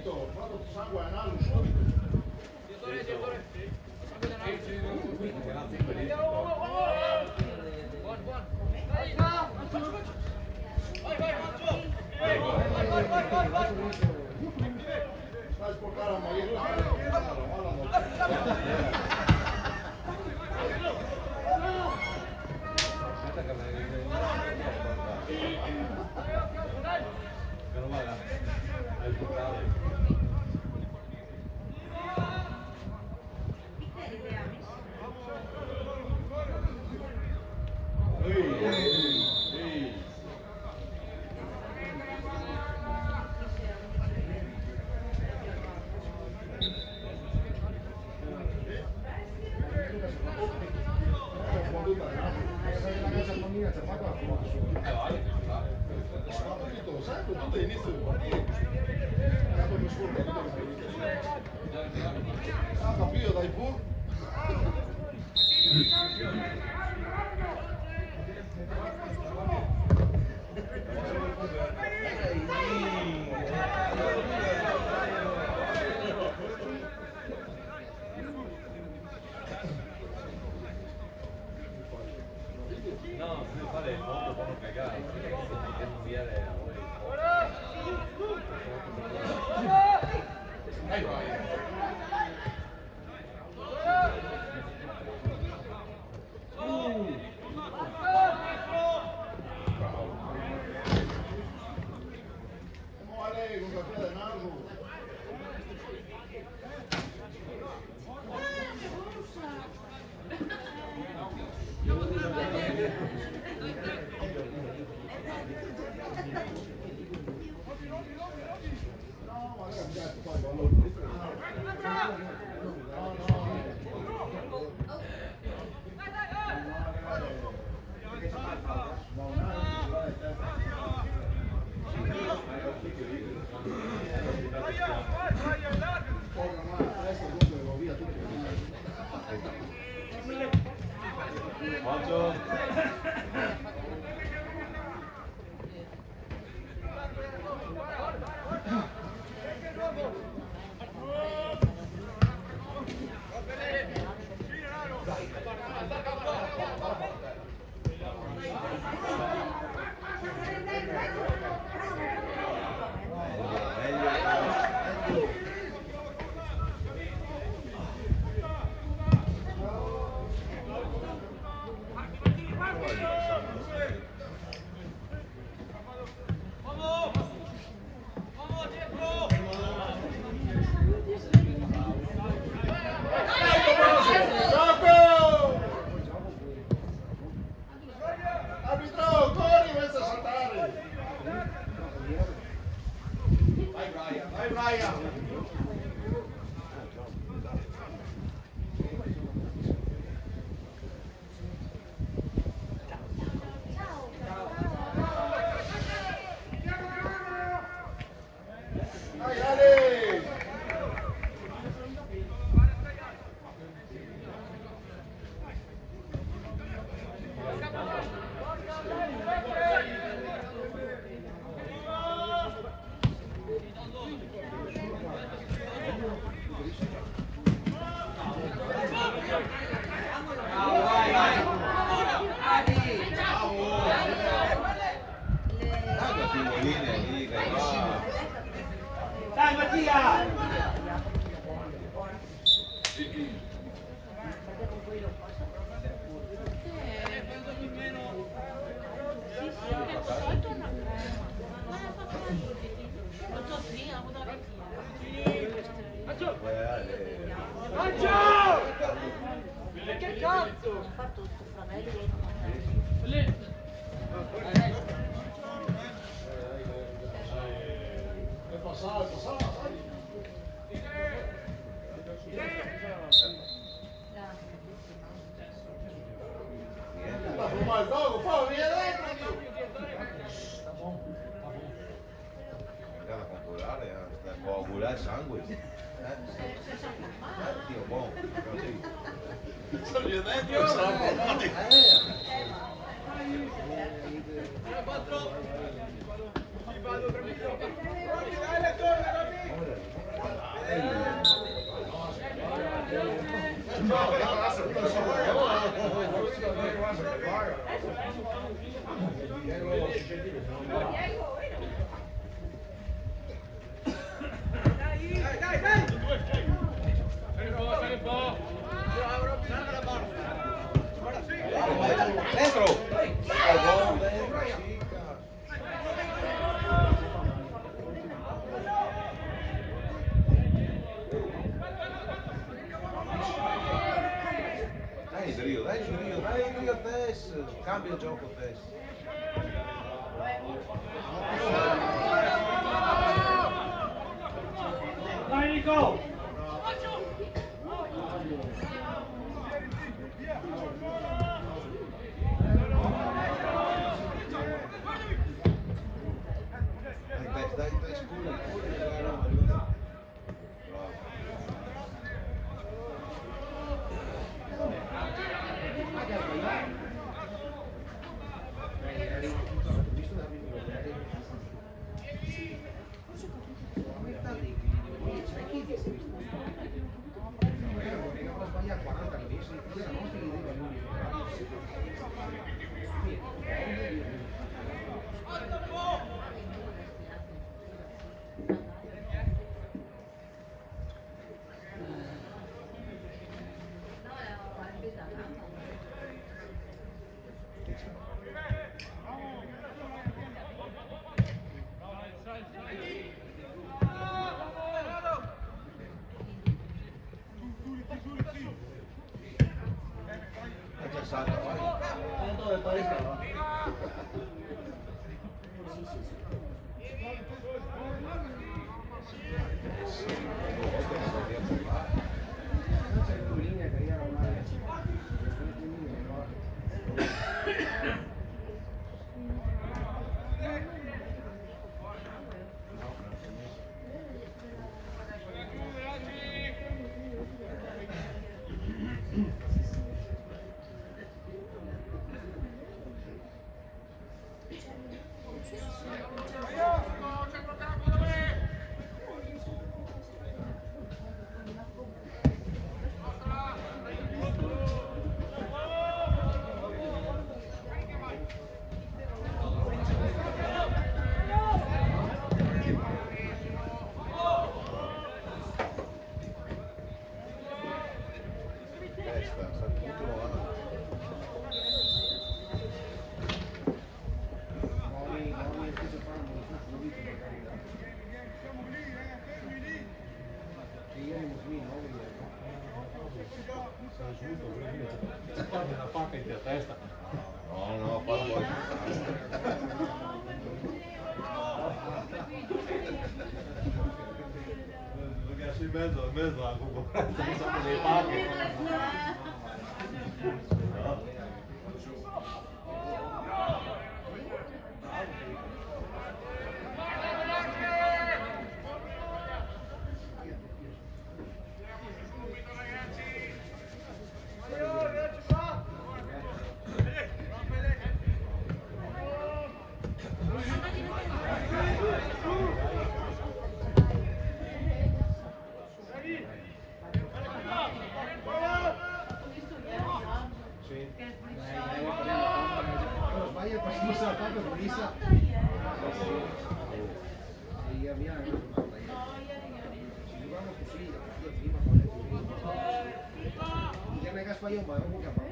subito, fatto sangue anale subito. Stai sporcare la maglietta. Sempre tutto all'inizio del partito. Capo mi sfurta tutto ah, capito, dai pur. No, se fare il fondo fanno cagare, che non viene a voi. Dai, vai. Muore con la piede del naso. No, ma ragazzi, poi Arbitro, corri, vai a saltare! Vai Brian! Dai Ale! Dai Mattia! Che cazzo? Ha fatto sto framello. È passato, Sta fumando il gioco, poi vieni dentro! Sta buono. Guarda con colare, sta coagulare il sangue. Dio, buono. Sta vieni dentro, sta fumando. Vado tranquillo. Dai, torna, cambia il gioco stesso. Dai Nico! Dai scuro, dai Roma, aiuta. Bravo. Già salta, vai. Dove pare stava? Testa, sta tutto là. Ci fate una pacca in testa. No, no, fa poi. Perché in mezzo alla concorrenza non siamo dei pacche. No. Sbaglia il passo la palla con Lisa. E via via ci giocavamo così, la partita prima con le ya me gas falló más, no capaz.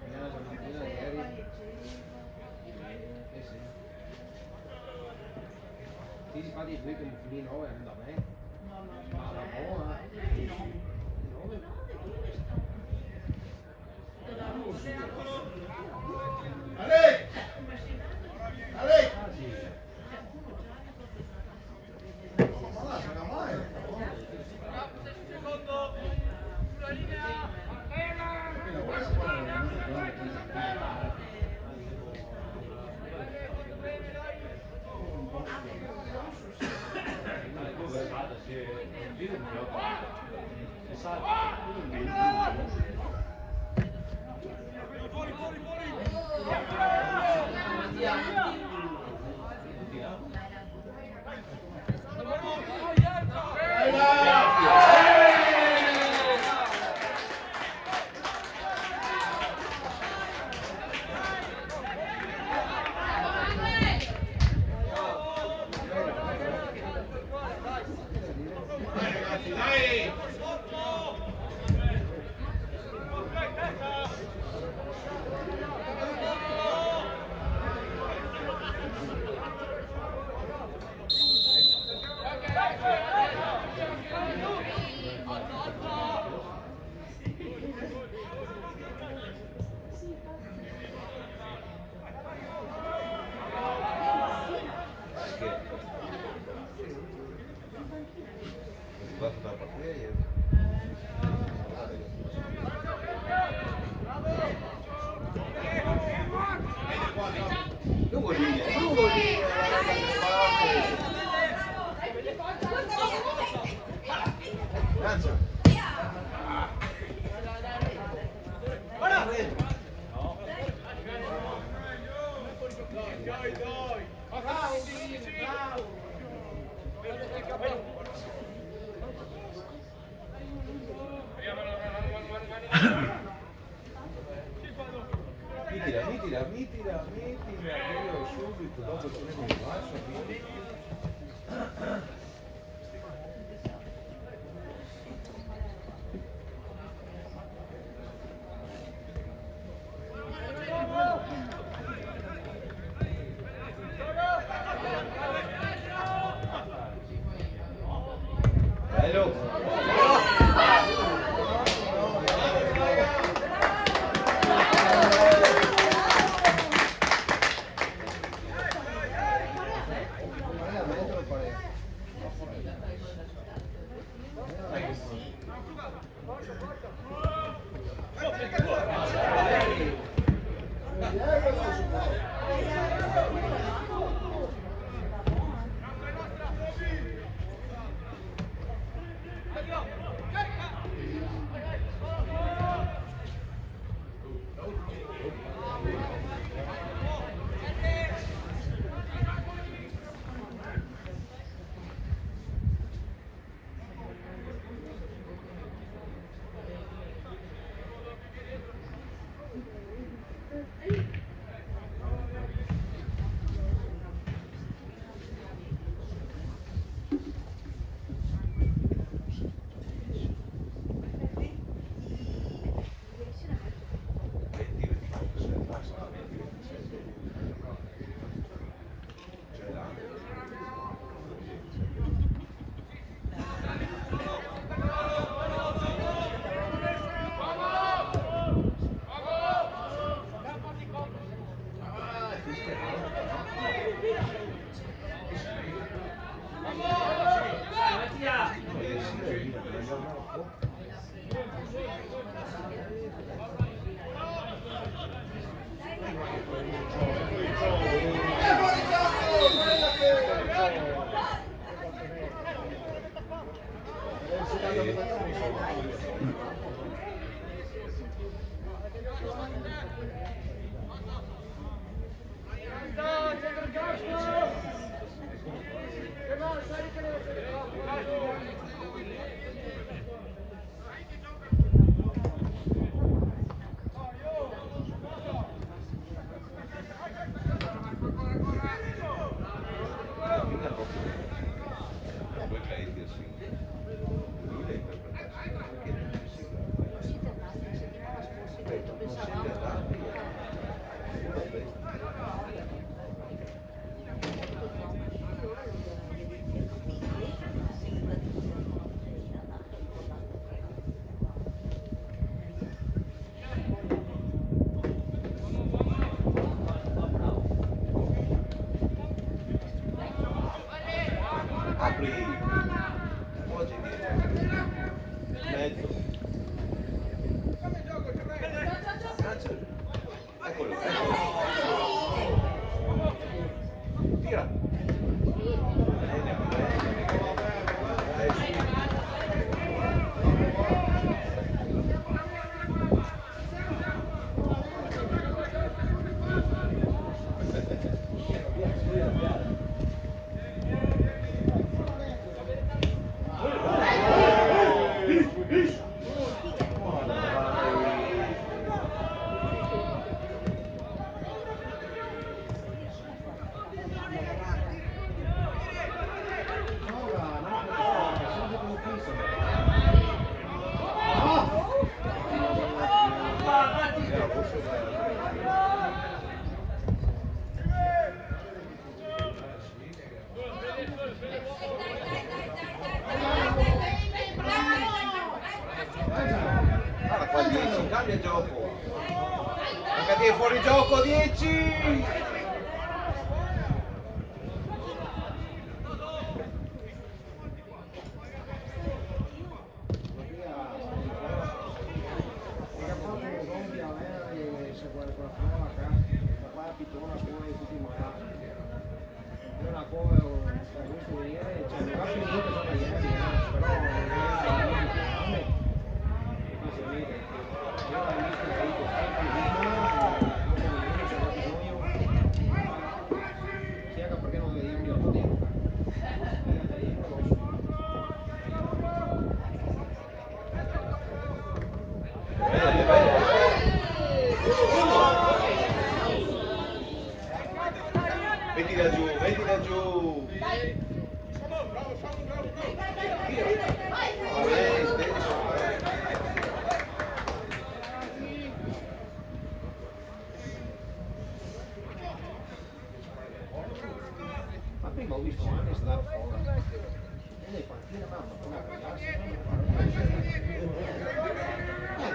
Mira la Argentina de ieri. Sì. Sì, si fa di qui che finì 9 da me. Ma la buona. 9. Ale! Ale! Ma la sarà mai? Nuvolini, Lancia. Mi tira, che io subito dopo prendo il basso. Bello! Apri, oggi mezzo. Eccolo, eccolo. Tira. Bene, guarda qua 10, cambia gioco. Anche te fuori gioco 10. pittura come tutti i malati. È una cosa, questo venire, cioè non capisco niente sono ieri, però non è sicuramente. Ma si vede che io ho visto che il spiega perché non vediamo io tutto tempo. Mettila giù, mettila giù. Ma prima ho visto anche stare fuori. E lei partire ma non può ragazzi.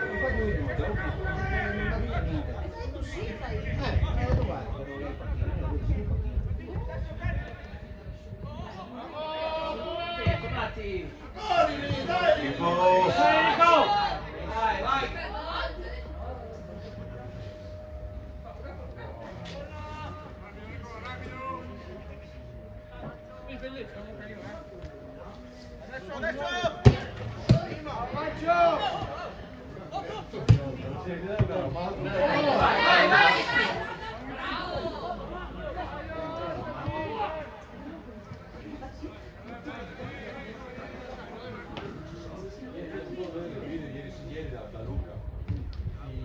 Mi fa due minuti, non aveva niente. Ho detto guarda, però lei partire, non devo partire. Tipo... Vai, vai! Ieri da Luca i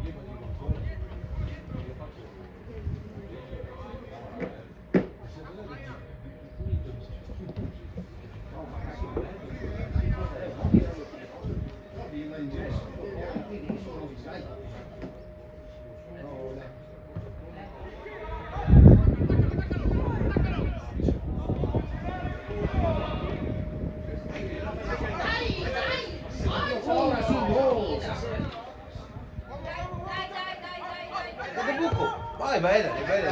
leva di controllo io faccio Vai, vai, vai, vai, vai.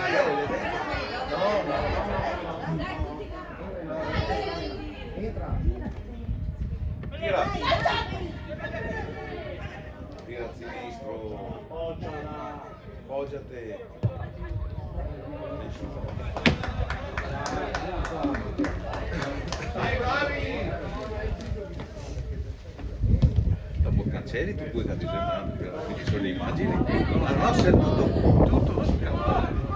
Entra. Tira. Tira a sinistro. Poggiate. Dai, bravi! Dopo cancelli tu puoi capire quindi sono le immagini. Ma no, se tutto scattare.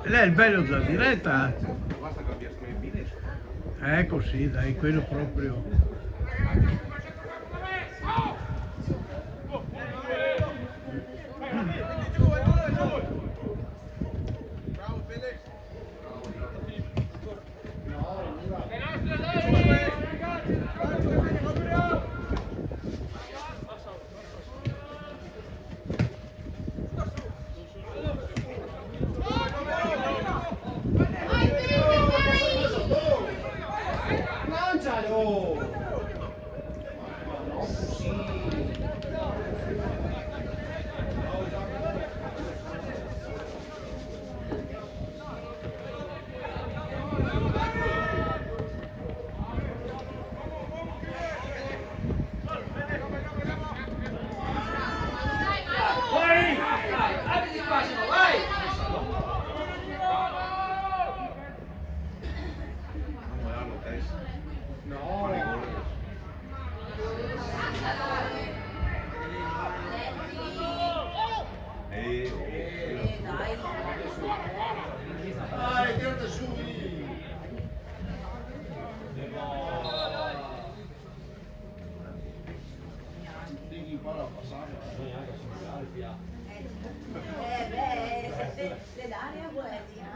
Lei è il bello della diretta. Basta cambiare i fine. Ecco sì, dai, quello proprio. Lancialo! No, così. Vai! Apri di fascia, vai! Non hanno testa. No. Dai, tirate su! Devi imparare a passare. Se l'aria guardia,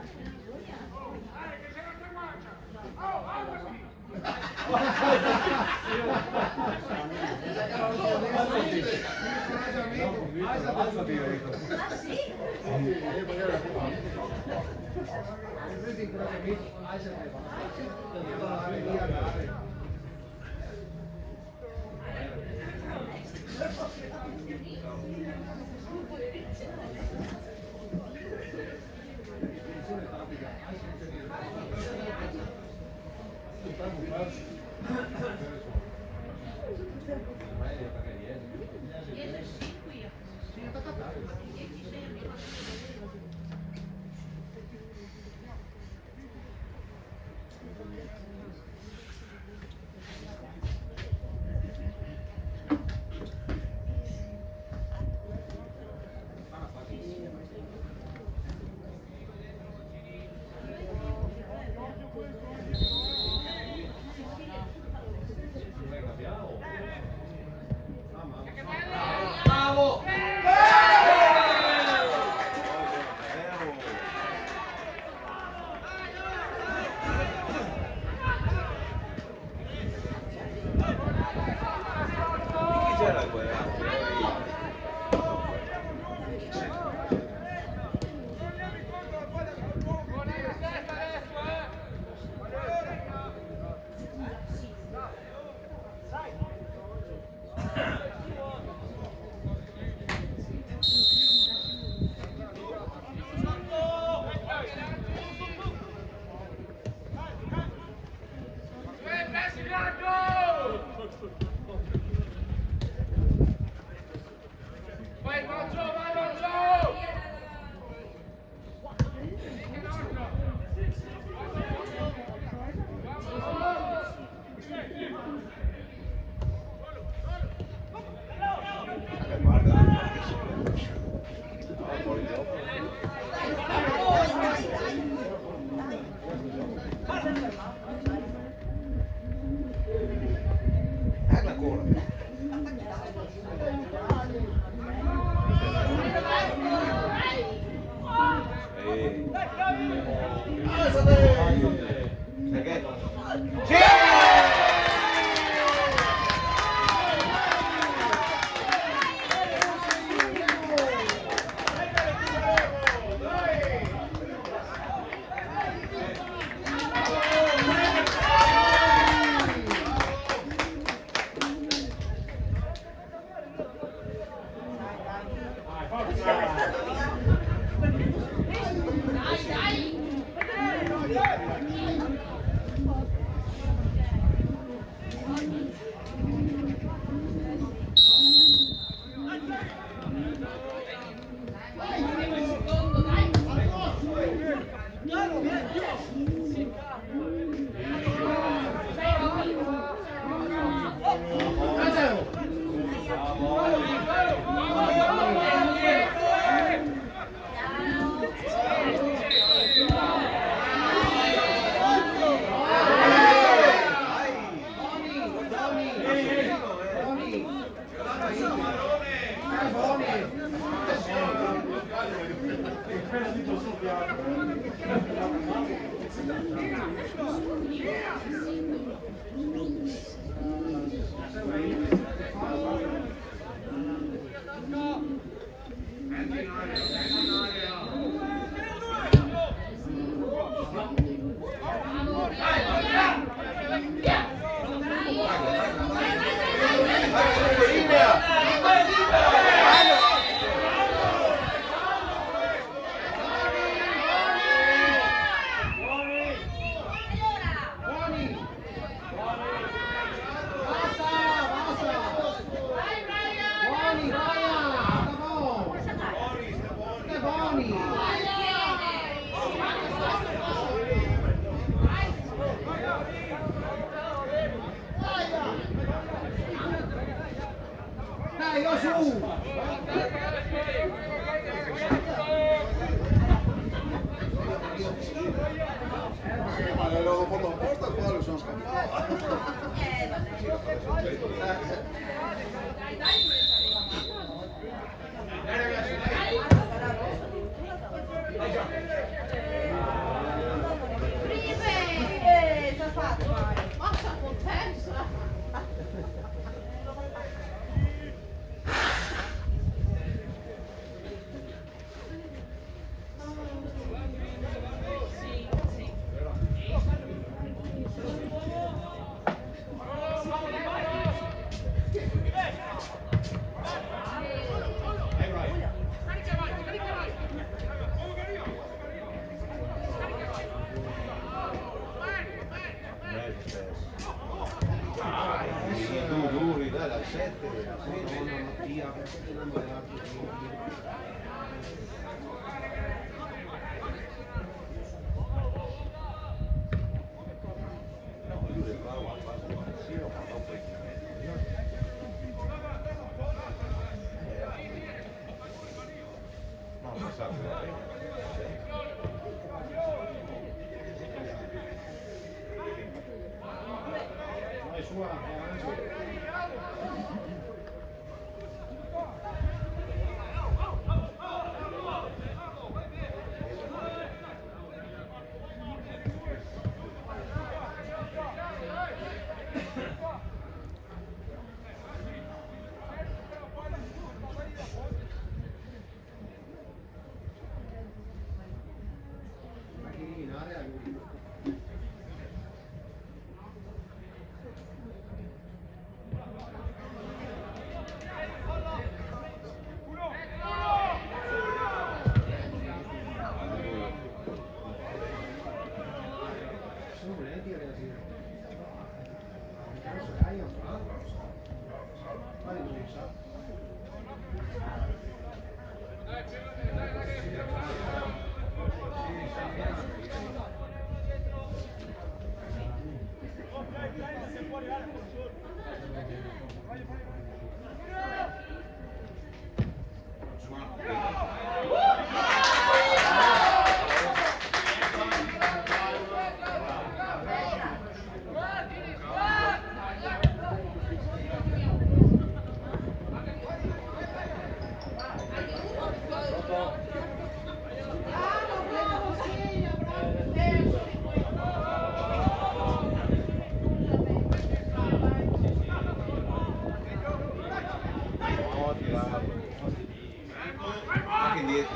Anche indietro.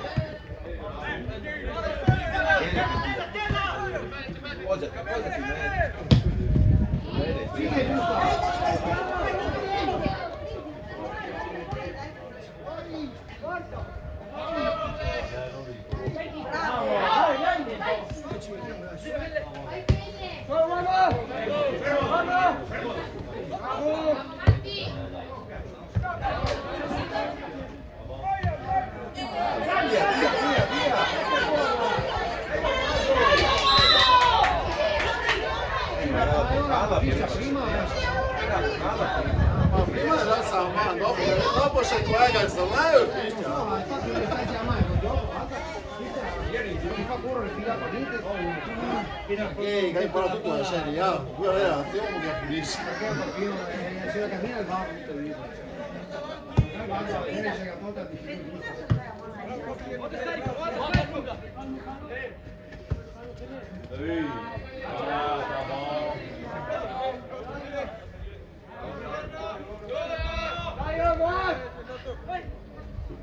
Appoggiati, appoggiati, bene. Sì, è giusto. Prima della Sama, dopo se tu hai canzonato fischia. No, ma infatti non stai chiamando, gioco, ti fa correre fino a partita. Che hai imparato tu la serie A, qui aveva l'azione che finisce. Perché se la cammina va tutto lì.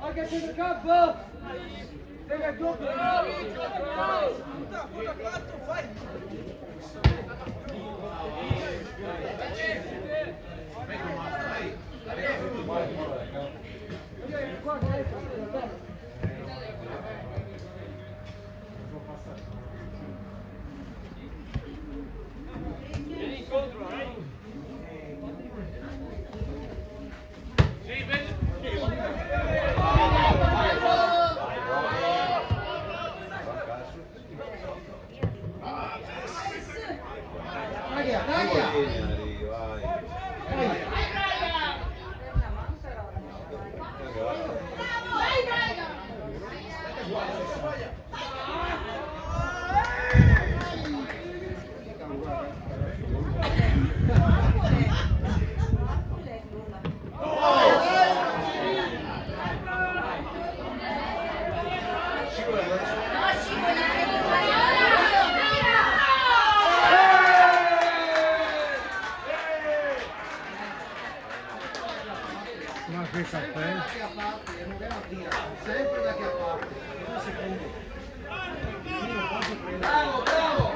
Anche se il campo! Deve tutto! Vieni incontro, Sì, vedi! Ma che caffè? Sempre da che a parte, un secondo. Bravo, bravo!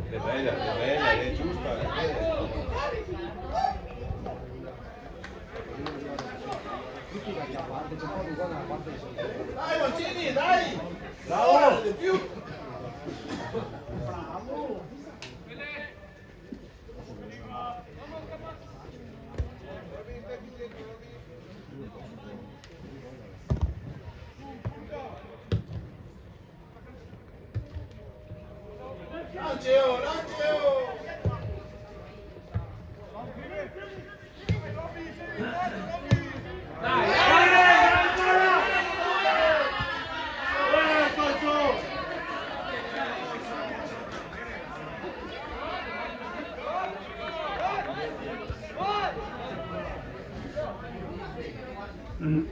È bella, è giusta, è bella. Tutti da che a parte, c'è proprio uguale alla parte di sinistra. Dai Mancini, dai! Bravo! Di più! Lanceo, lanceo! Dai, dai, dai, dai! Mm.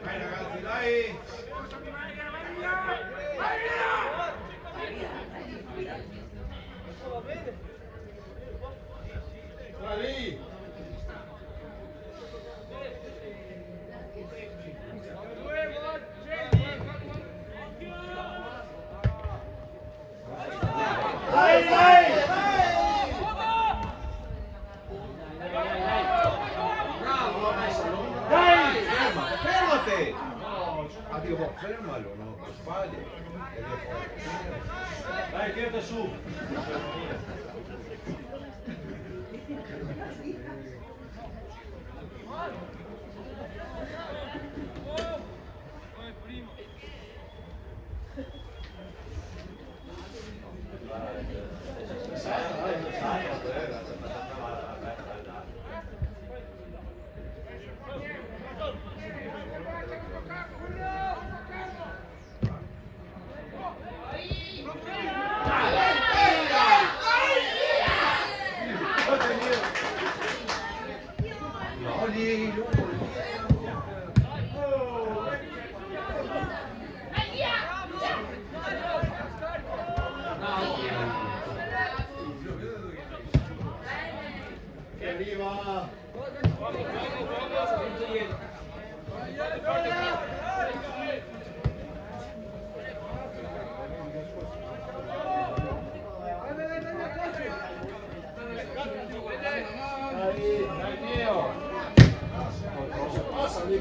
Dai ragazzi, dai! Bravi! Fermate! Addio, fermalo, no, sbagli. Ed è fuori. Dai, tirate su. No, lì, lungo. Che arriva! Dai Dio! Passa lì,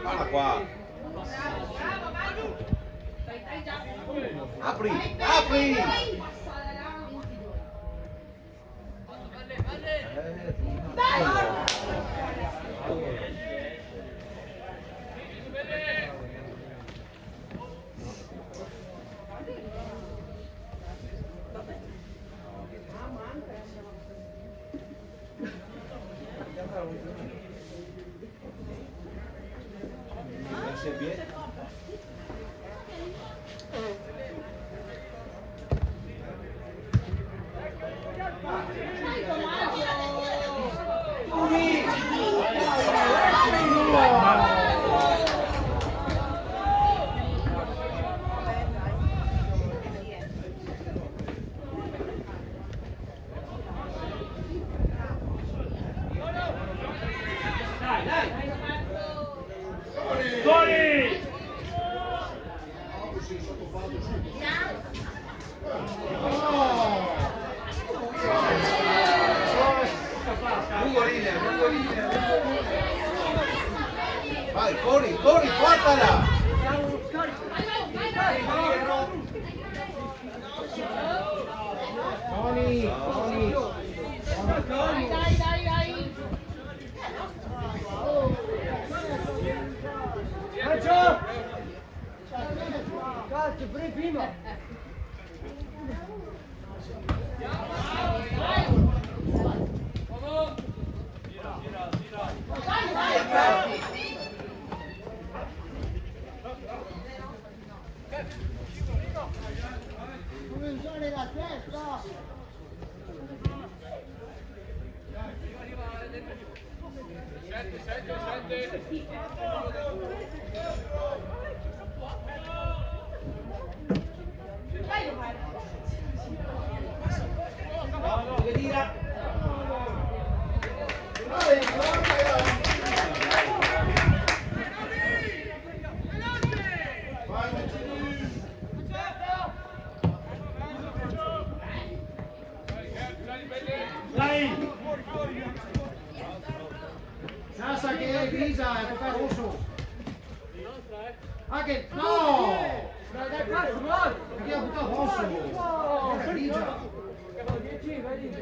Guarda qua. Apri, apri! Vai, corri, corri, guardala! Tony, Tony! Cazzo, prima! Dai, Grisa, tocca rosso. Ah, che... No! Dai, cazzo, vai! Perché ha buttato rosso? Era grigia. Cavolo, 10, vedi,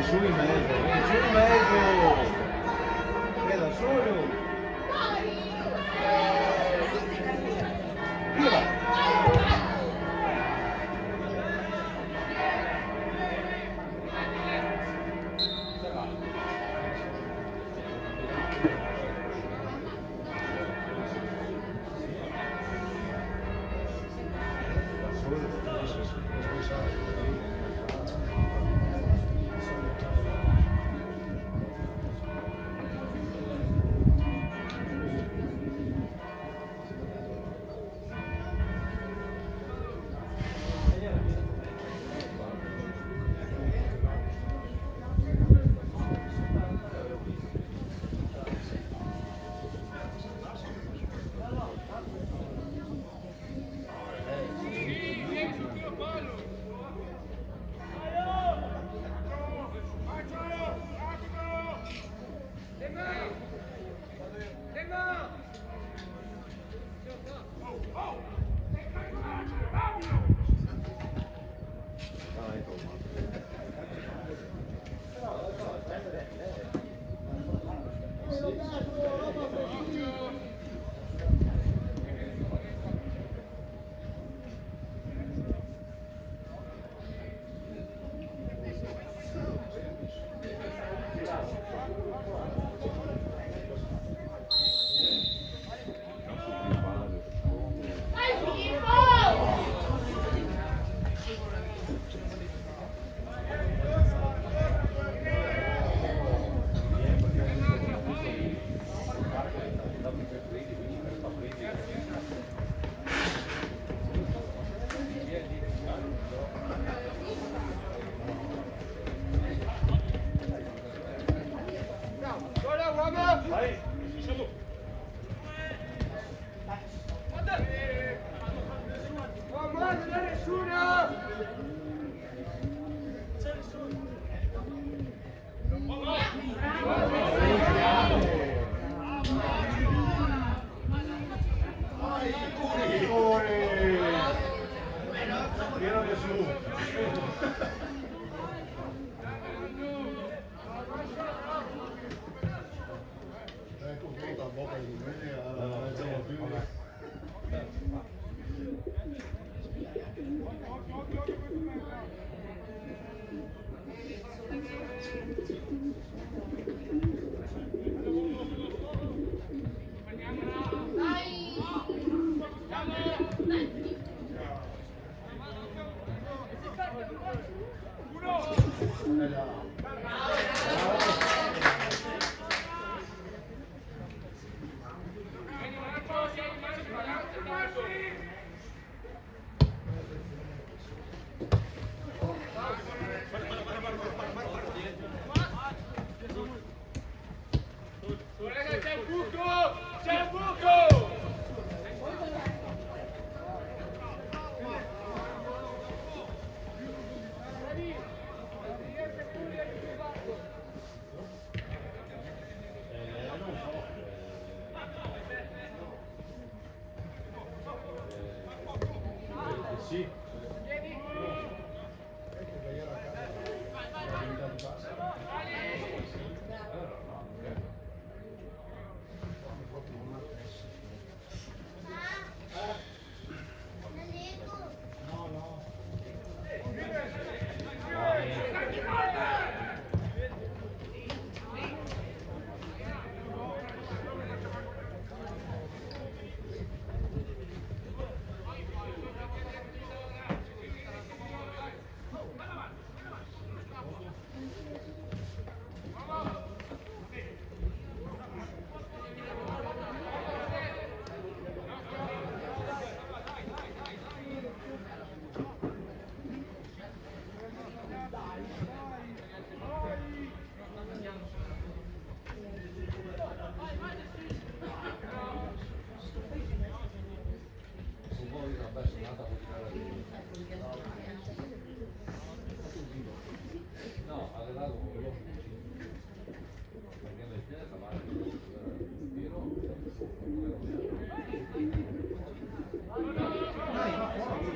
Su in mezzo! È da solo! Pieno di su. Ecco, tutta a bocca di domenica, più. Sì. No, ha dato un po'. Perché le piede sta male. Dai, va fuori.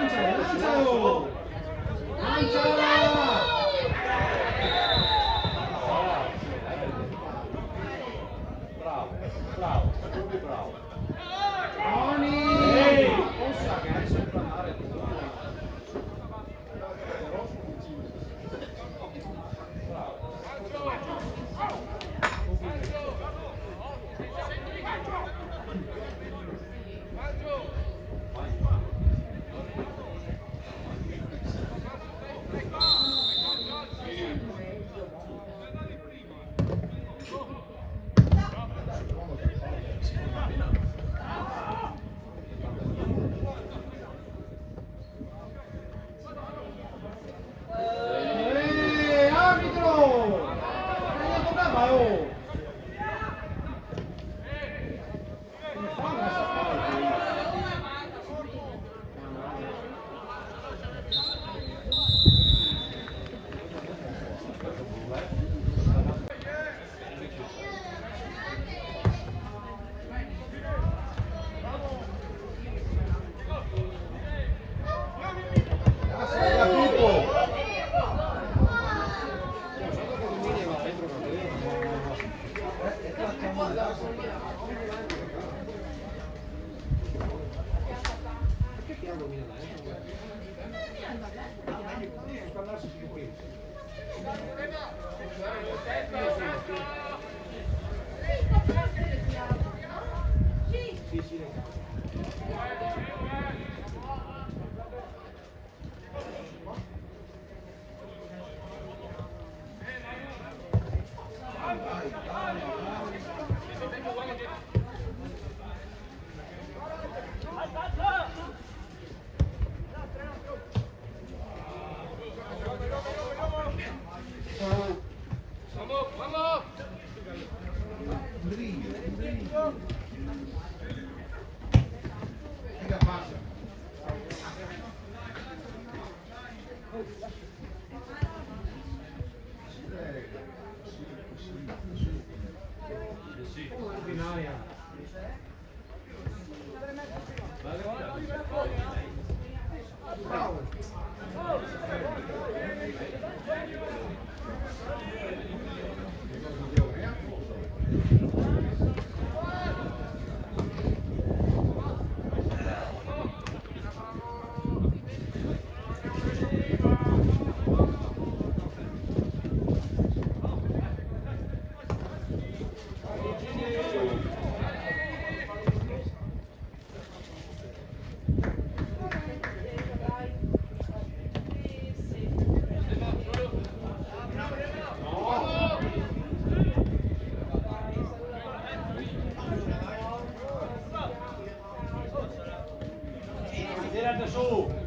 Lancialo! Lanciala! Bravo, bravo, bravo. Tony! Possa che è sempre andare tu. Arbitro! Non toccava, oh! Come fanno a fare? tirate su!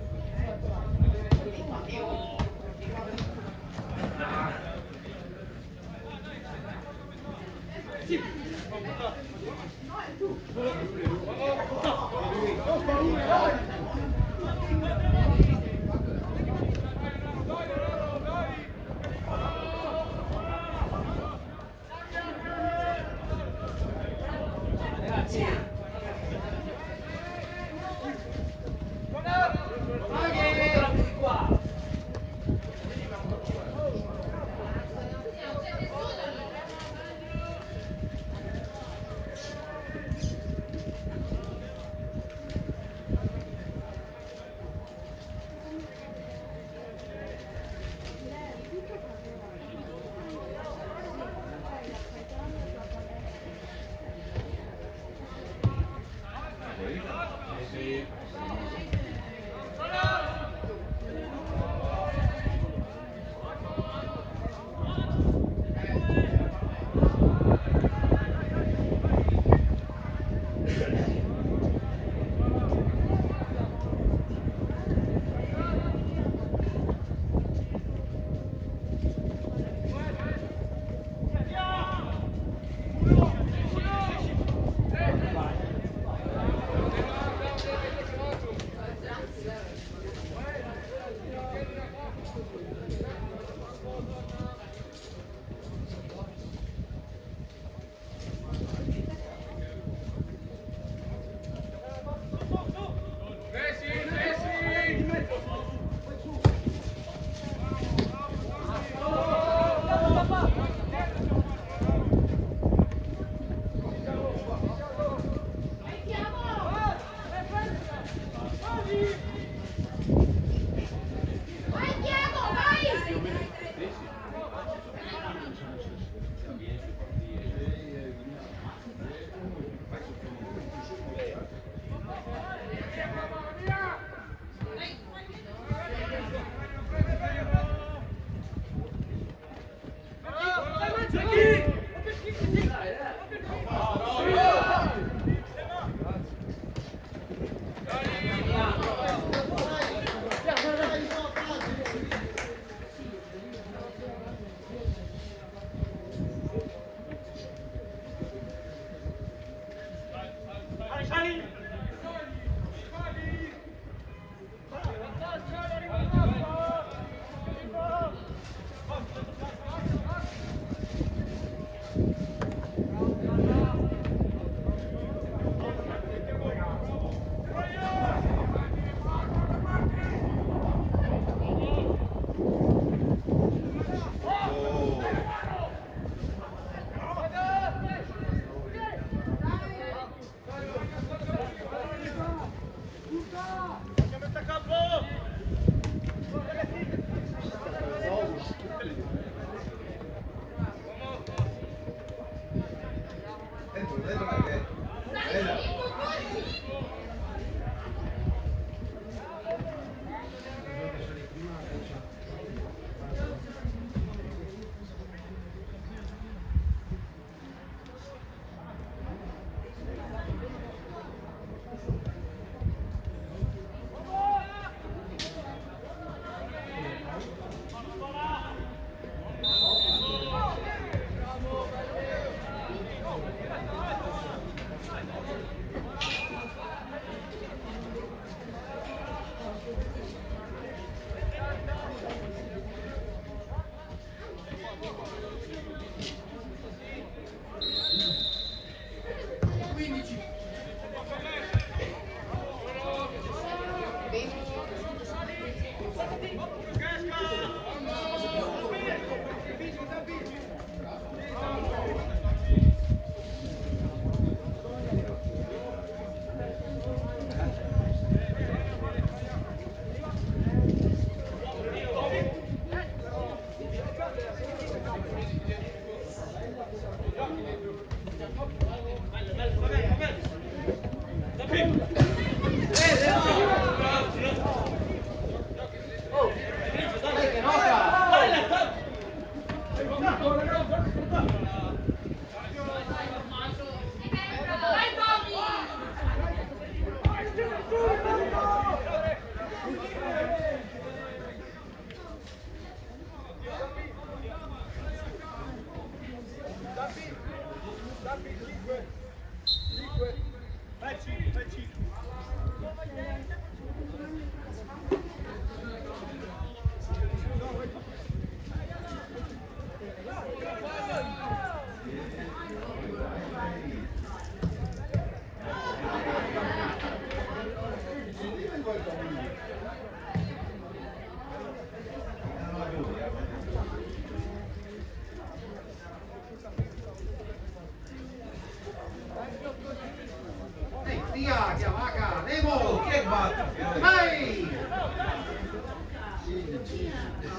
che batte? Vai!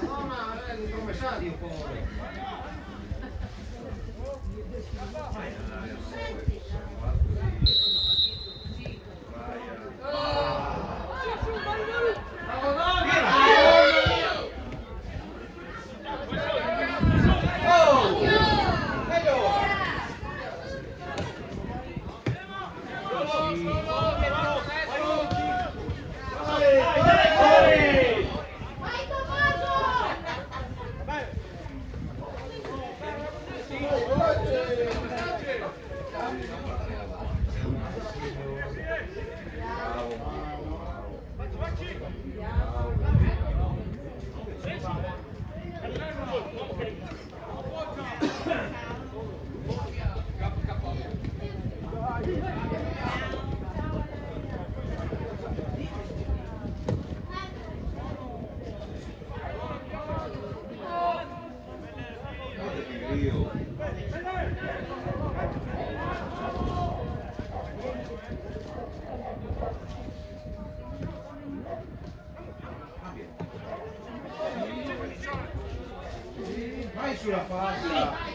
Madonna, intromezzati un po'. Vai sulla fascia.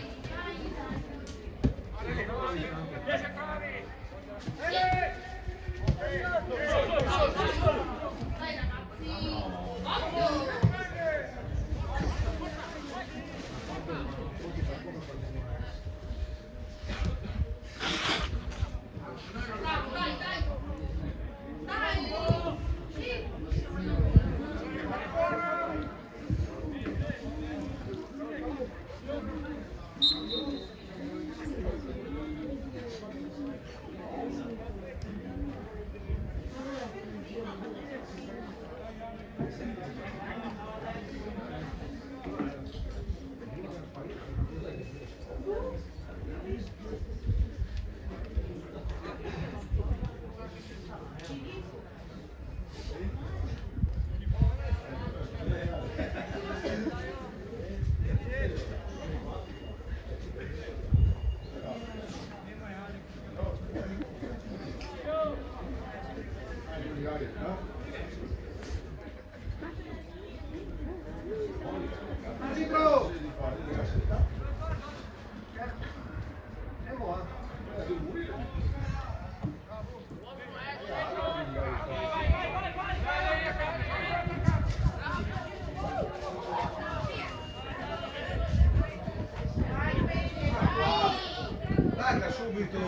Larga subito.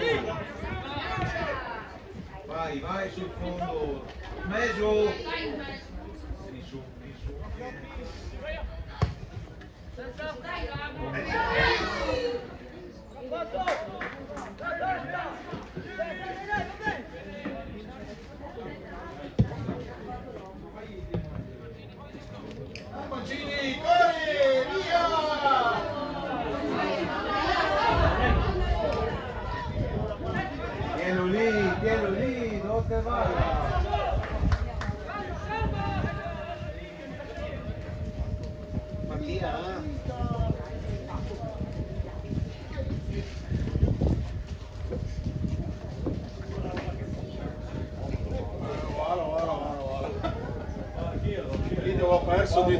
Vai, vai sul fondo. Mezzo. Vieni su, vieni su. Mancini, corri, via! Tienilo lì, dove te vai? Mattia, Quindi ho perso di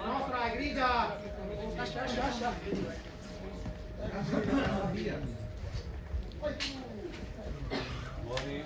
Nostra, è grigia! Lascia! Buoni.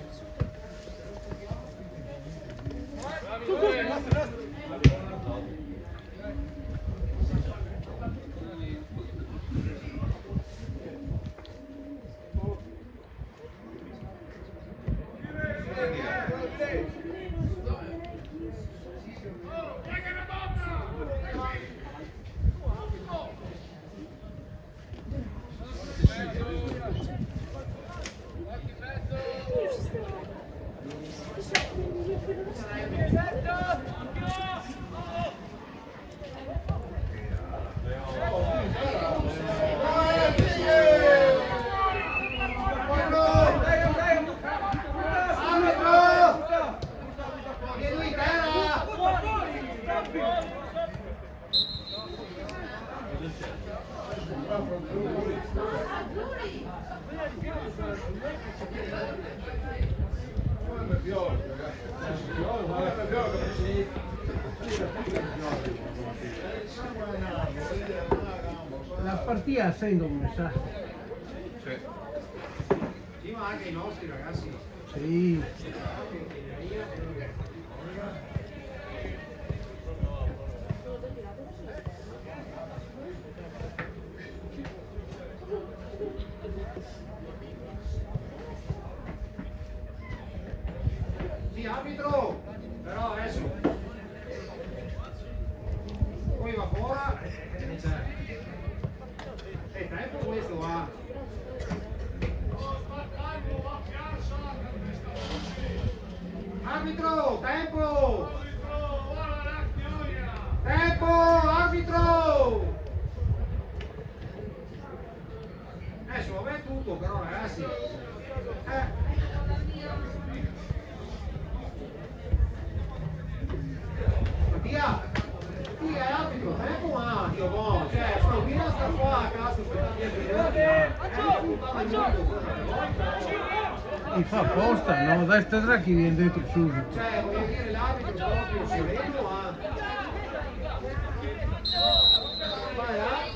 La partita a 6 non mi sa. Sì, ma anche i nostri ragazzi. Sì. Sì, arbitro! Però adesso poi va fuori e c'è. È tempo questo va. Arbitro, tempo! Tempo, arbitro! Adesso vabbè tutto però ragazzi. Via, arbitro, tempo anche, buono, cioè, sono qui a sta qua, cazzo, Mi fa apposta, no? Destra e chi viene dentro subito. cioè, voglio dire, l'arbitro proprio sereno, ma... Vai là.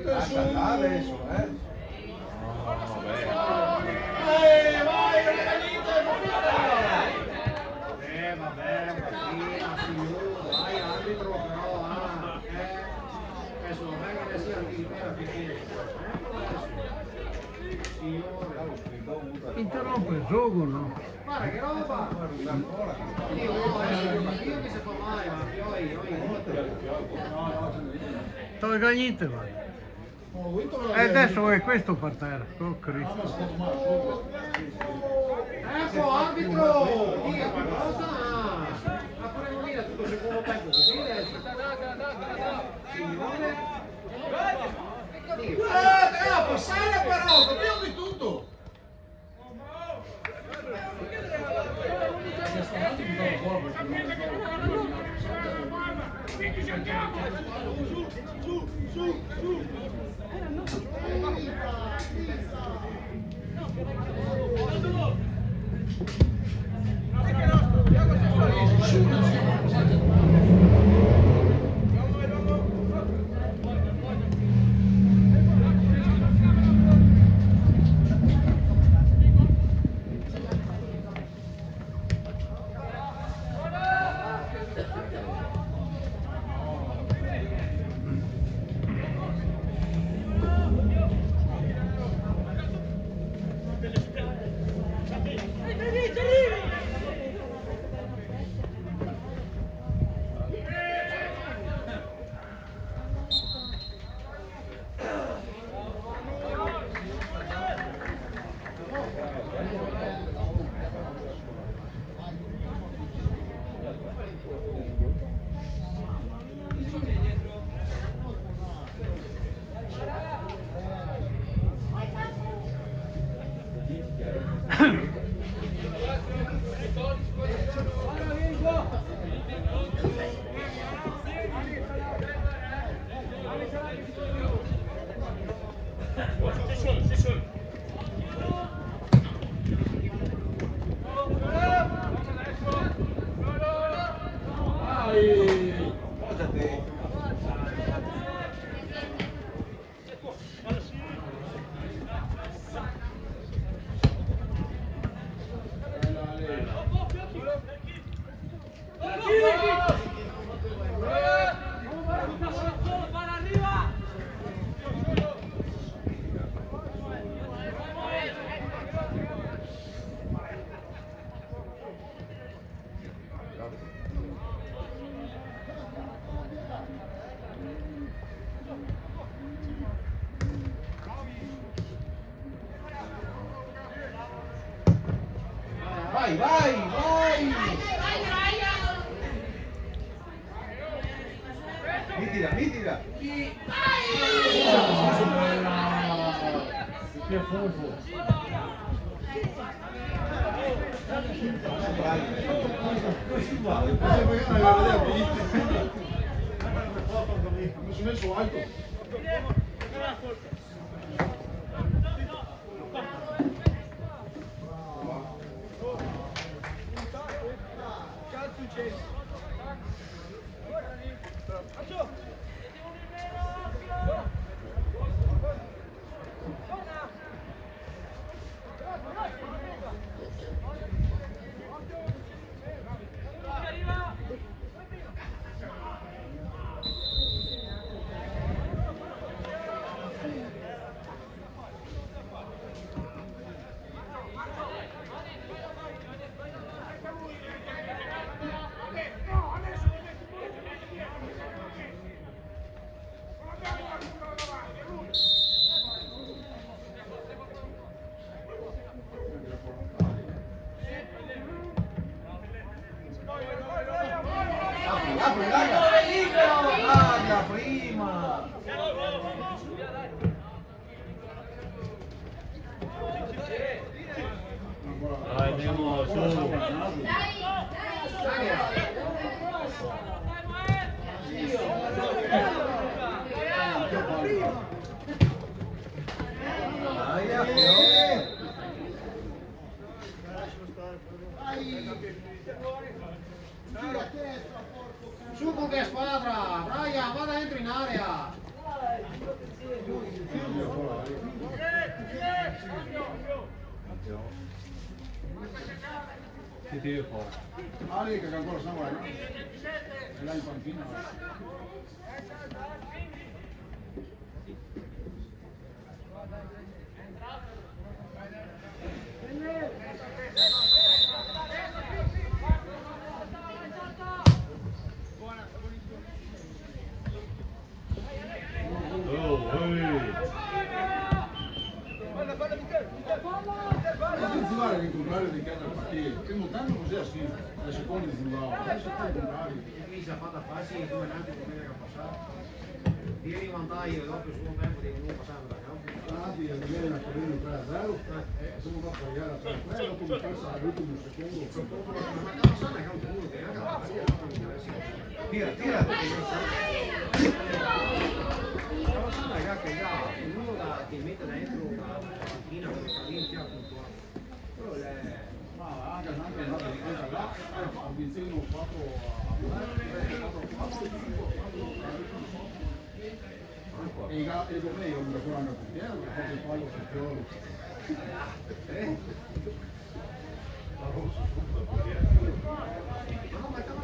Lascia andare adesso, eh? Vabbè, un pochino, signore, vai arbitro, però, adesso non venga che sia anche di te perché, signore, Interrompe il gioco, no? guarda che roba, io mi si fa male, ma poi, Tolga niente, va. Ho vinto con la E adesso è questo per terra. Oh Cristo. Ecco, arbitro! Dica qualcosa! Ma pure non dire tutto secondo tempo così adesso. passare però, dobbiamo di tutto! Vai, vai, vai! Mi tira! Che fofo. Mi sono messo alto. Apri, raga! Raga, prima! Dai, andiamo su. Su con che squadra! Brian, vada dentro in area! Che ti fa? Ali che ancora sta guardando. È là in panchina. le seconde di Lì si è fatta facile come tanti come che passato. Ieri vantaggio e dopo il secondo tempo di non passare da campo. Nati a vedere la corrente 3-0, sono da pagare a 3-3, dopo mi passa all'ultimo secondo. Ma la passata è campo uno che anche la partita Tira. la passata è che già uno che mette dentro la panchina con il cavinzia puntuale. Però Ma anche là, a Vincenzo ho fatto e con me un giocatore anche portiere, ho fatto il fallo sul fiore. no, ma stava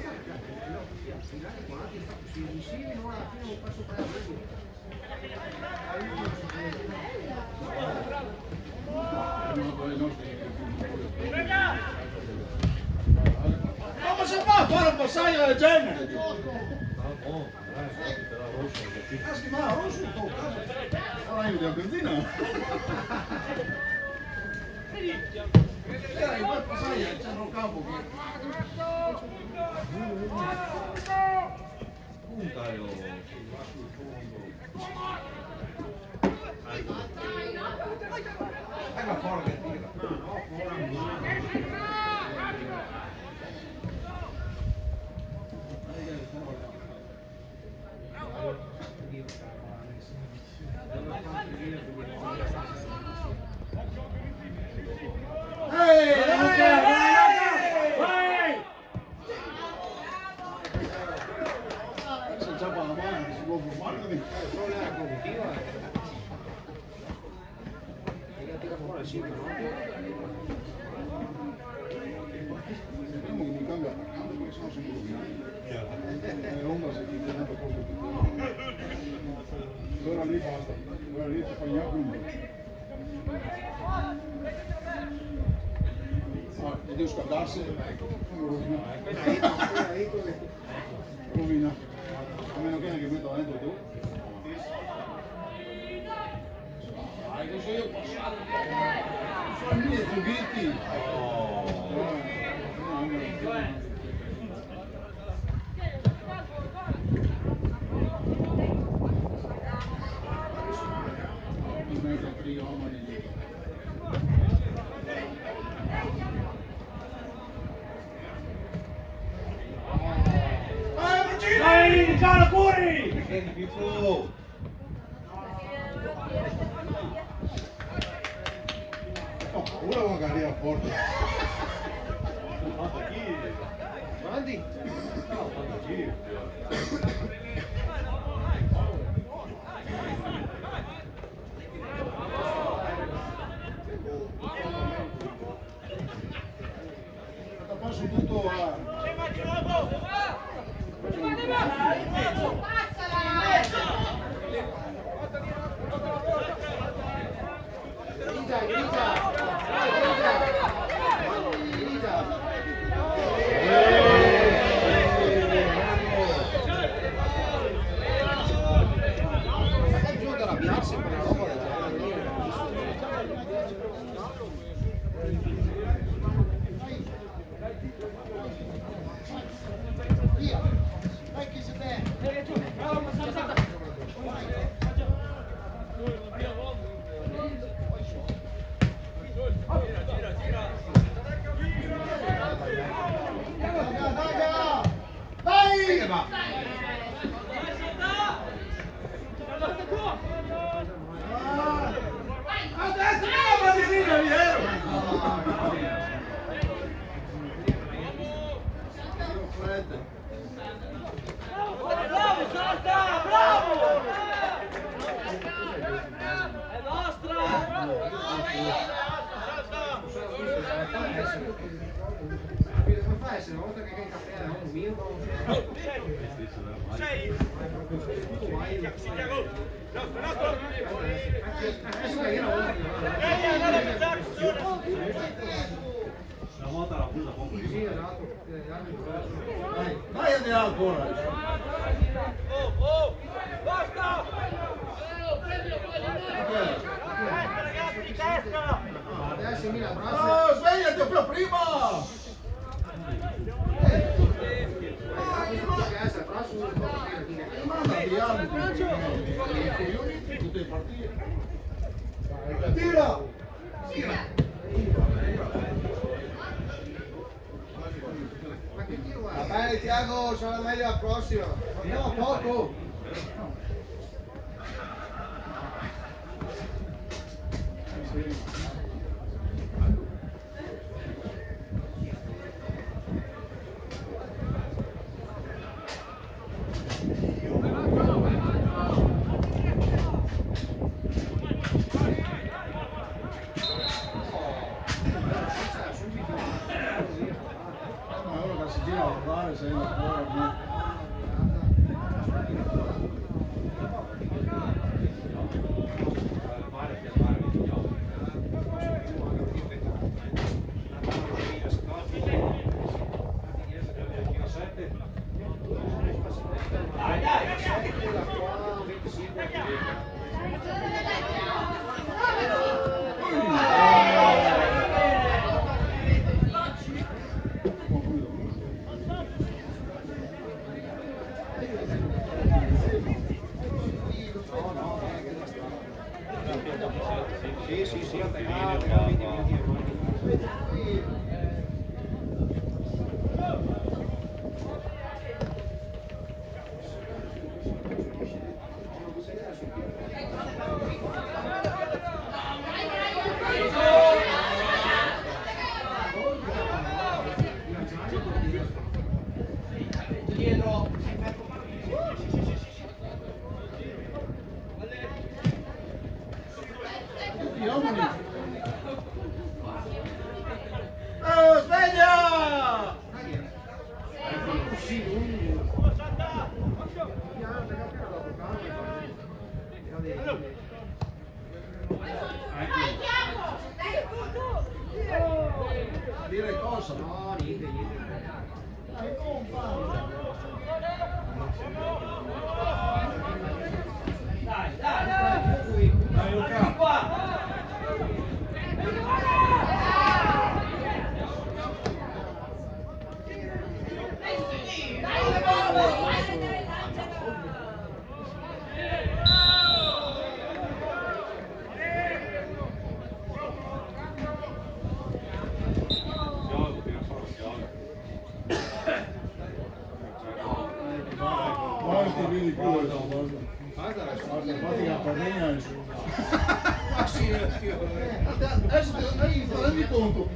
si vicini, no, alla fine ho perso 3 Come si fa a fare un passaggio del genere? Ma rosso un po', ora io devo benzina. In quel passaggio c'è un campo che... Puntalo. Ecco fuori che tira. Se già va la mano, si può formare così. solo la comitiva e la tira fuori sì, no? Speriamo che mi cambia attaccante perché sennò sono rovinati. L'ombra si è tenuto poco. Allora lì basta, allora lì ti fai neanche un e devo scaldarsi, rovina, a meno che metta dentro tu. Dai, così io passato, sono i miei fughetti. Dai, caro Curi! Senti più su. Ora magari a forte. Avanti! Passo tutto a... Bisogna arrabbiarsi per la roba della Bravo, salta! Bravo! È nostra! come fa a essere una volta che hai in cappella è un mio adesso che io la Una volta la bulla poco di sì, esatto. Dai, andiamo ancora. Basta! Ragazzi, di testa! Adesso mi la braccia. No, svegliati prima! Tutte le partite. Tira! Va bene Tiago, sarà meglio la prossima. Andiamo a poco. Ma ora che si gira a guardare sei ancora. Sì, attaccate, sveglia! Dire cosa? No, niente. Dai Luca! Poi ti vedi più guarda che la perdegna è su. Adesso ti rendi conto.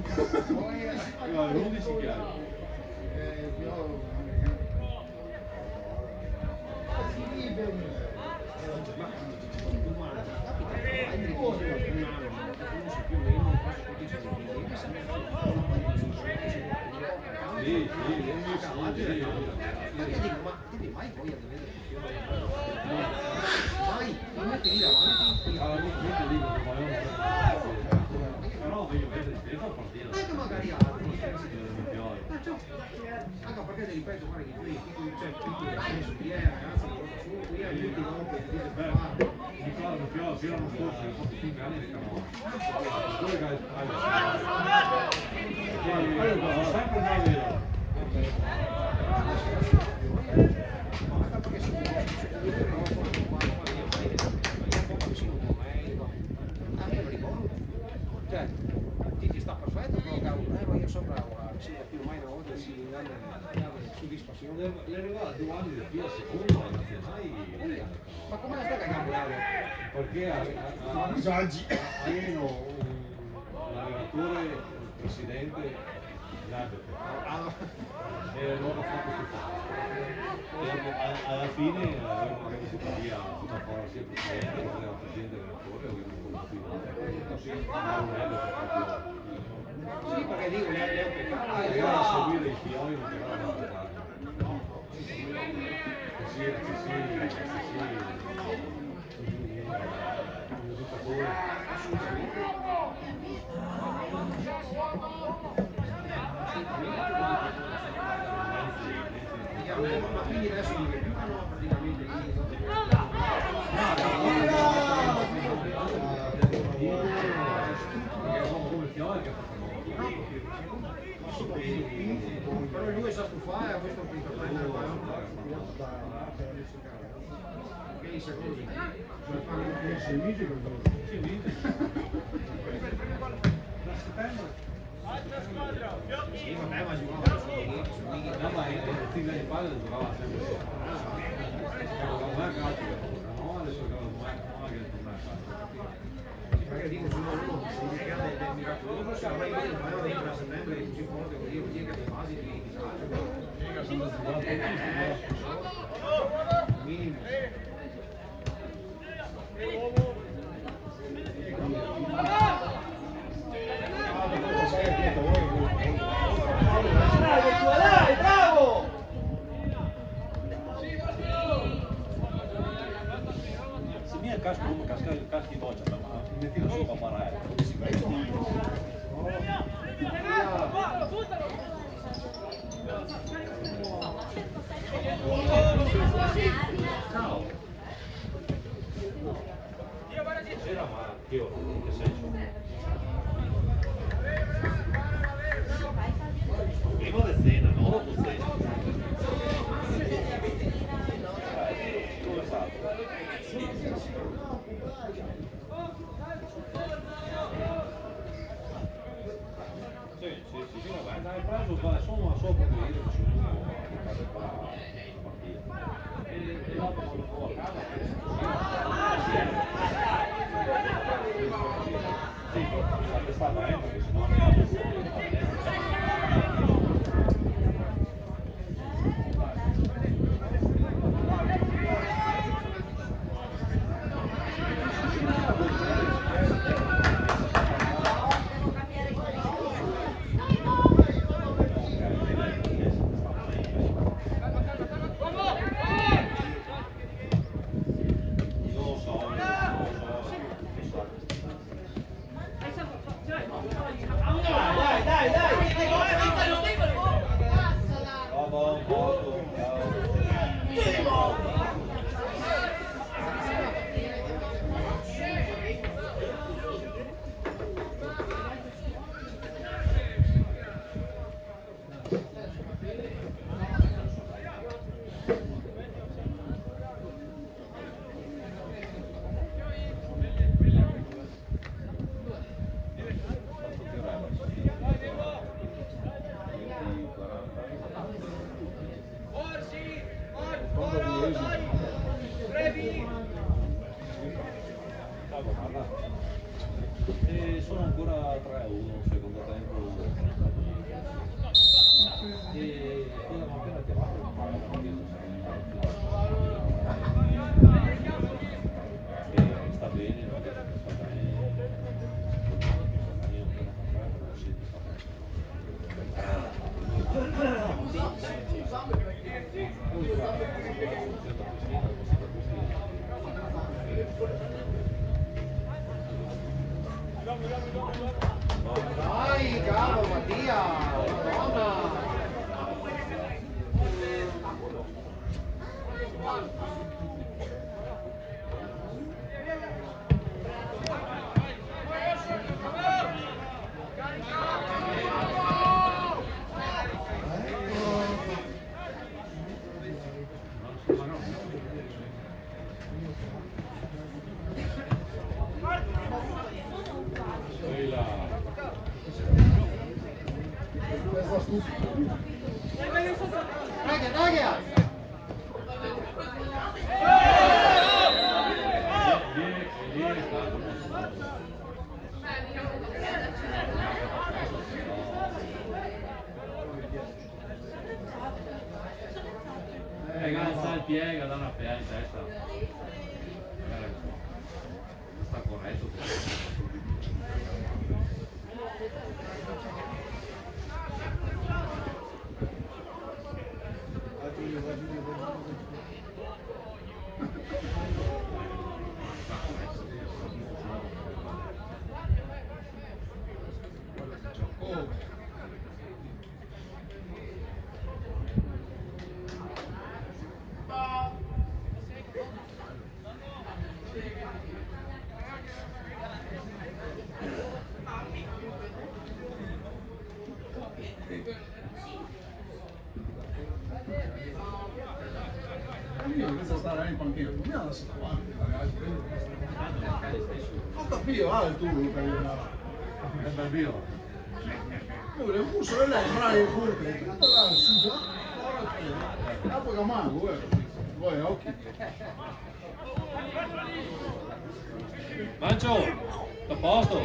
11 chiari. Perché dico, ma devi mai voglia di vedere vai, mi metti lì davanti. Però voglio vedere se fa partire. Anche magari altri. Anche perché ti ripeto, guarda che qui c'è piccoli senso, qui è ragazzi, qui è l'ultimo dopo che dice per fare. Ricordo che l'anno scorso ho fatto 5 anni di cavolo. Quello che hai sempre mai vero. Cioè, ti sta perfetto, però cavolo, ma io sopra sì, più o meno oltre si danno soddisfazione. Le regala 2 anni di fila secondo ai nazionali. Ma come la sta cagando l'aria? Perché a Disagi. Aino un allenatore, il presidente, e loro ha fatto questo fatto. Alla fine magari si fa via tutta fuori sia il presidente che il presidente allenatore o il ma non è proprio. Sì, perché dico, le ho peccato. Magari a seguire i fiori non ti vanno a giocare. Ma quindi adesso mi giocano praticamente lì. Però lui sa stufare, questo è un che in secondo di cioè fanno 6 mesi che sono. Da settembre? sì, vabbè, ma giocavano solo lì, No, ma il Tigre di Padre giocava sempre sopra. Giocava mai a calcio, no? Adesso giocava mai che tornare a calcio. perché dico sono uno del miracolo non si mai visto ma venire a settembre così forte così vuol dire che le fasi di minimo Dai, bravo! Se mi casco come caschi boccia, ma mettilo su a parare. Ciao. Sera ma che ora? Che senso? Prima di cena, no dopo cena. Dove è stato? Sì, vabbè, dai, preso sono a sopra di io ci sono a giocare qua la partita. E dopo quando vado a casa sì, sarebbe stato perché sennò e sono ancora 3-1 secondo tempo e abbiamo appena chiamato il sta bene dai cavolo Mattia madonna Alza il piega, da una piega in testa. Sta corretto. Io questa sta stare in panchina, non mi ha lasciato avanti, ragazzi. Non capivo, tu per È bel vino. le busso e lei non ha il culo, tanto là su, dopo che manco, poi occhi. Mancio, a posto.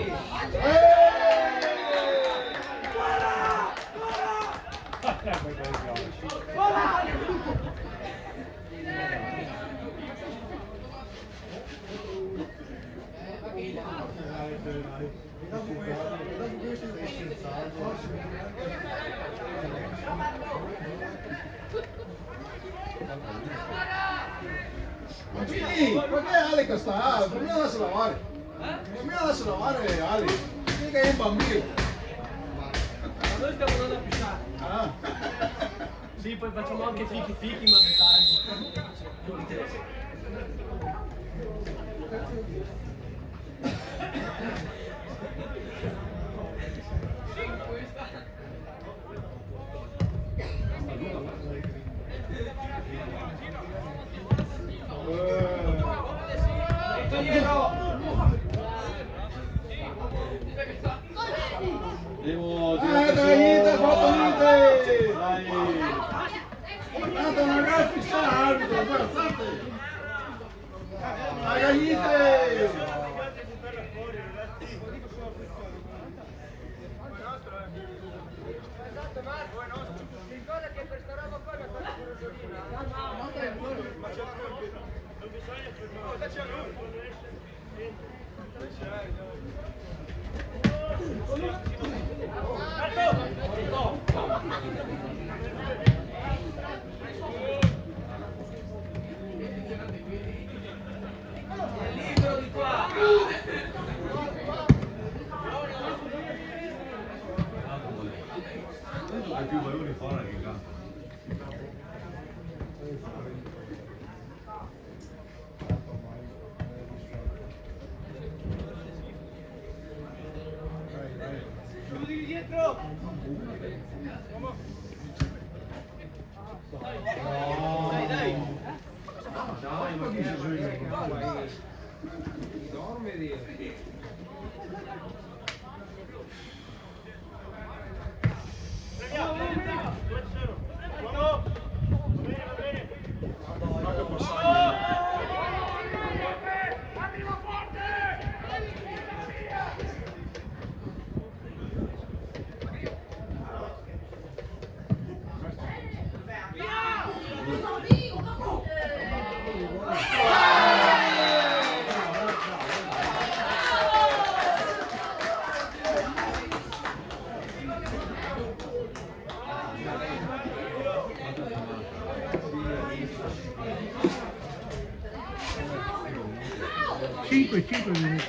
Gini, perché Ale che sta? Non mi la lascia lavare. Non mi la lascia lavare Ale. Mica è un bambino. Ma noi stiamo andando a pisciare. Ah. Sì, poi facciamo anche fichi, ma dettagli. Non interessa. Dai, fatto niente! Dai! Tanto non è fissato l'arbitro, poi alzate! Dai, gagnite! Ricorda che questa roba qua mi ha fatto non bisogna Libero di qua! Hai più valori fuori che in campo. Chiudi dietro! Dai! Dai, ma che dorme di... Cinque minuti.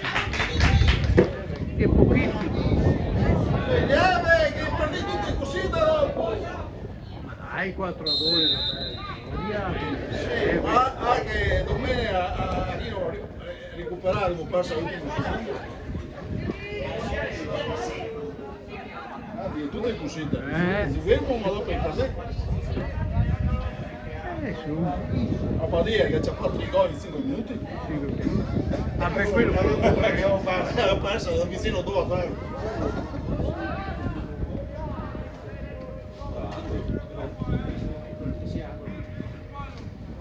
È pochissimo. Vediamo che prendi tutti così dopo! Ma dai, 4-2, vabbè. Sì, ma anche domenica a Rino recuperare, abbiamo perso l'ultimo secondo. Tutto è così, se vengono ma dopo in casa. Su. A Badia che ci ha fatto i gol in 5 minuti. Ah, per quello Ha perso da vicino 2 a 0.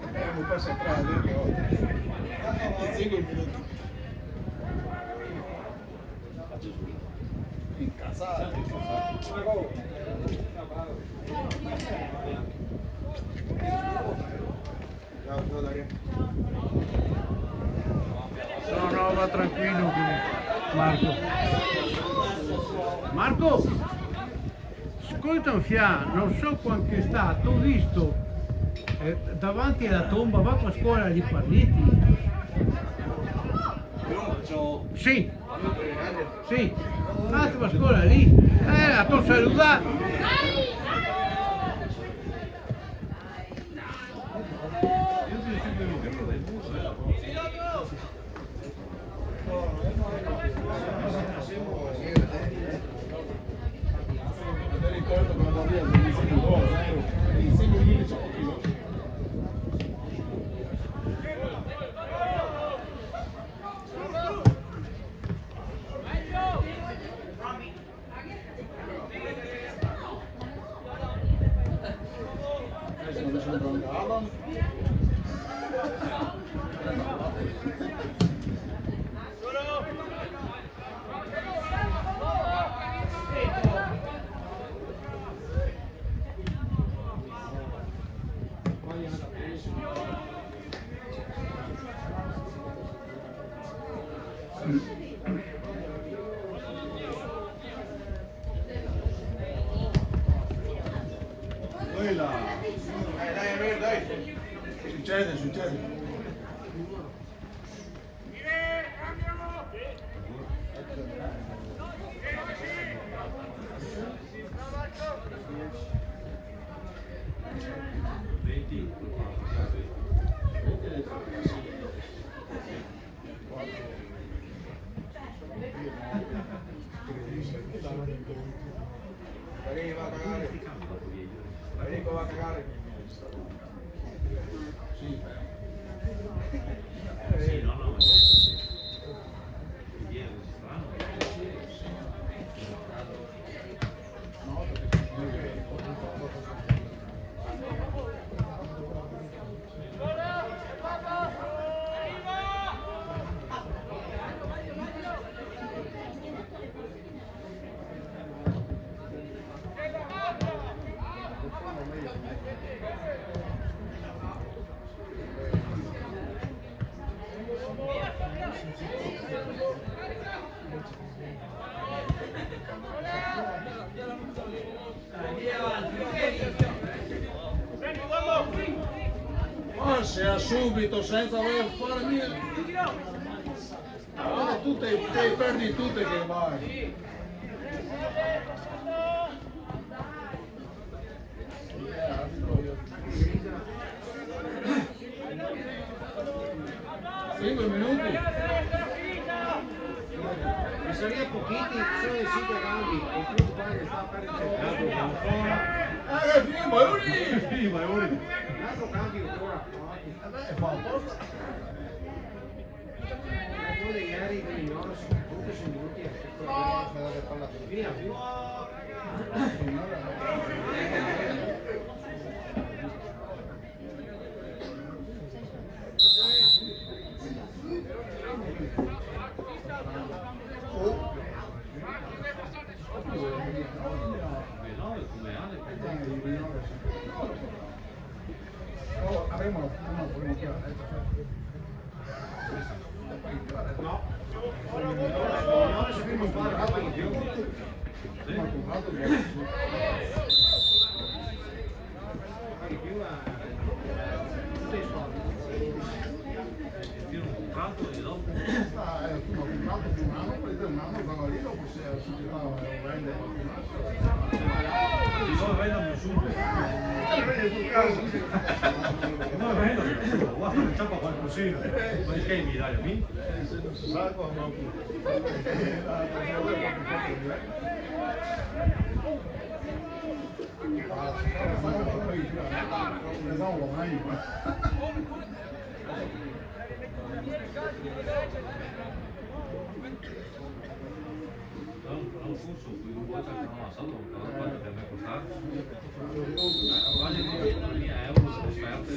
Abbiamo perso 3 a 2 in 5 minuti. Incazzato. No, va tranquillo Marco. Marco, ascolta un fià, non so quanto è stato, ho visto davanti alla tomba, va a scuola lì Parliti. Sì, sì, va a scuola lì, a tu salutare. Ricordo che la via in 5 minuti c'è pochino. Quella. Dai. Succede. Arriva a cagare. Enrico va a cagare. Sì, no. Viene strano. Passia subito senza voler fare niente. Te perdi tutte che vai. Cinque minuti. Mi sarebbe pochiti, sono i 5 cambi, il più pare che sta a perdere il Prima è unico. un altro cambio ancora. Fa apposta. Uno di ieri di Mignolo, comunque sono minuti e via più. Avremo una chiara. No, no, se prima un po' rapido in più. Ma comprato Di più tutte le Tiene un calcolo di dopo. tu ma comprato più un anno, prende un anno, vanno lì, dopo se la società lo vende qualcun altro. Si no vendono subito. No vendono, guarda che ciappa qualcosina. Ma che mi dai a me? Se non si sa come Non funso, qui un po' c'è una salva, quanto per me costare? Quasi 2.000 euro offerte.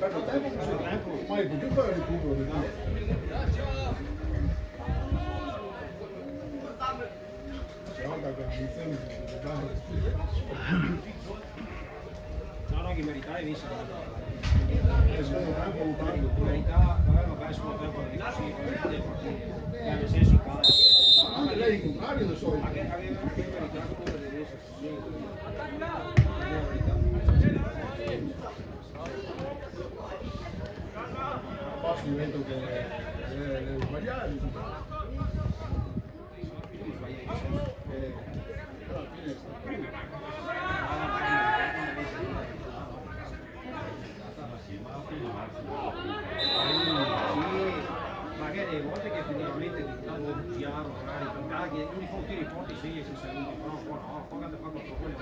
perdo tempo, ma il più fare il recupero di no, che meritava di essere secondo tempo lutando. in verità aveva perso il tempo di così, nel senso che Anche lei il contrario del solito. aveva meritato quello di essere così. Poi divento che le sbagliare. Alla fine forti sì, si saluti, però un po' no, poi quando fa 4 gol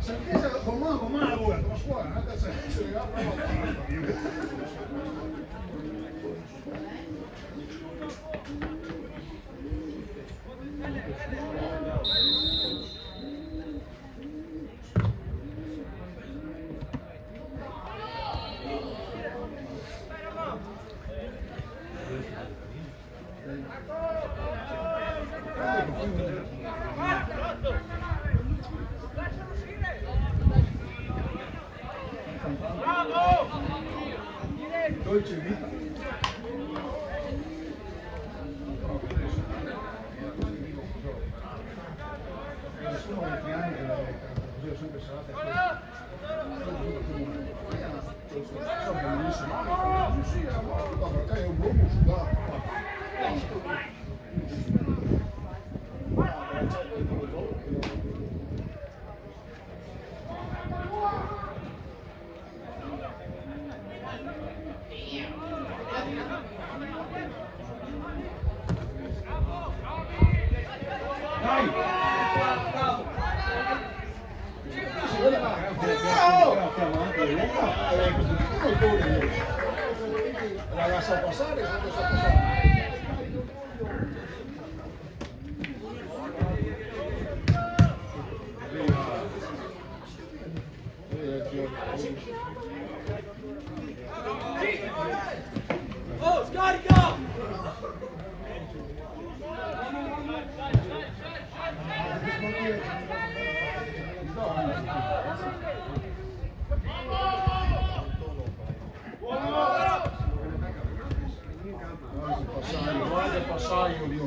Se empieza con más bueno, con scuola, non è se le apre dolce vita. Sono 20 anni che ho sempre salate so bellissimo, sì, perché è un uomo sudato. La vas a pasar, eso no se pasa. Oh, scarica! Guarda il passaggio di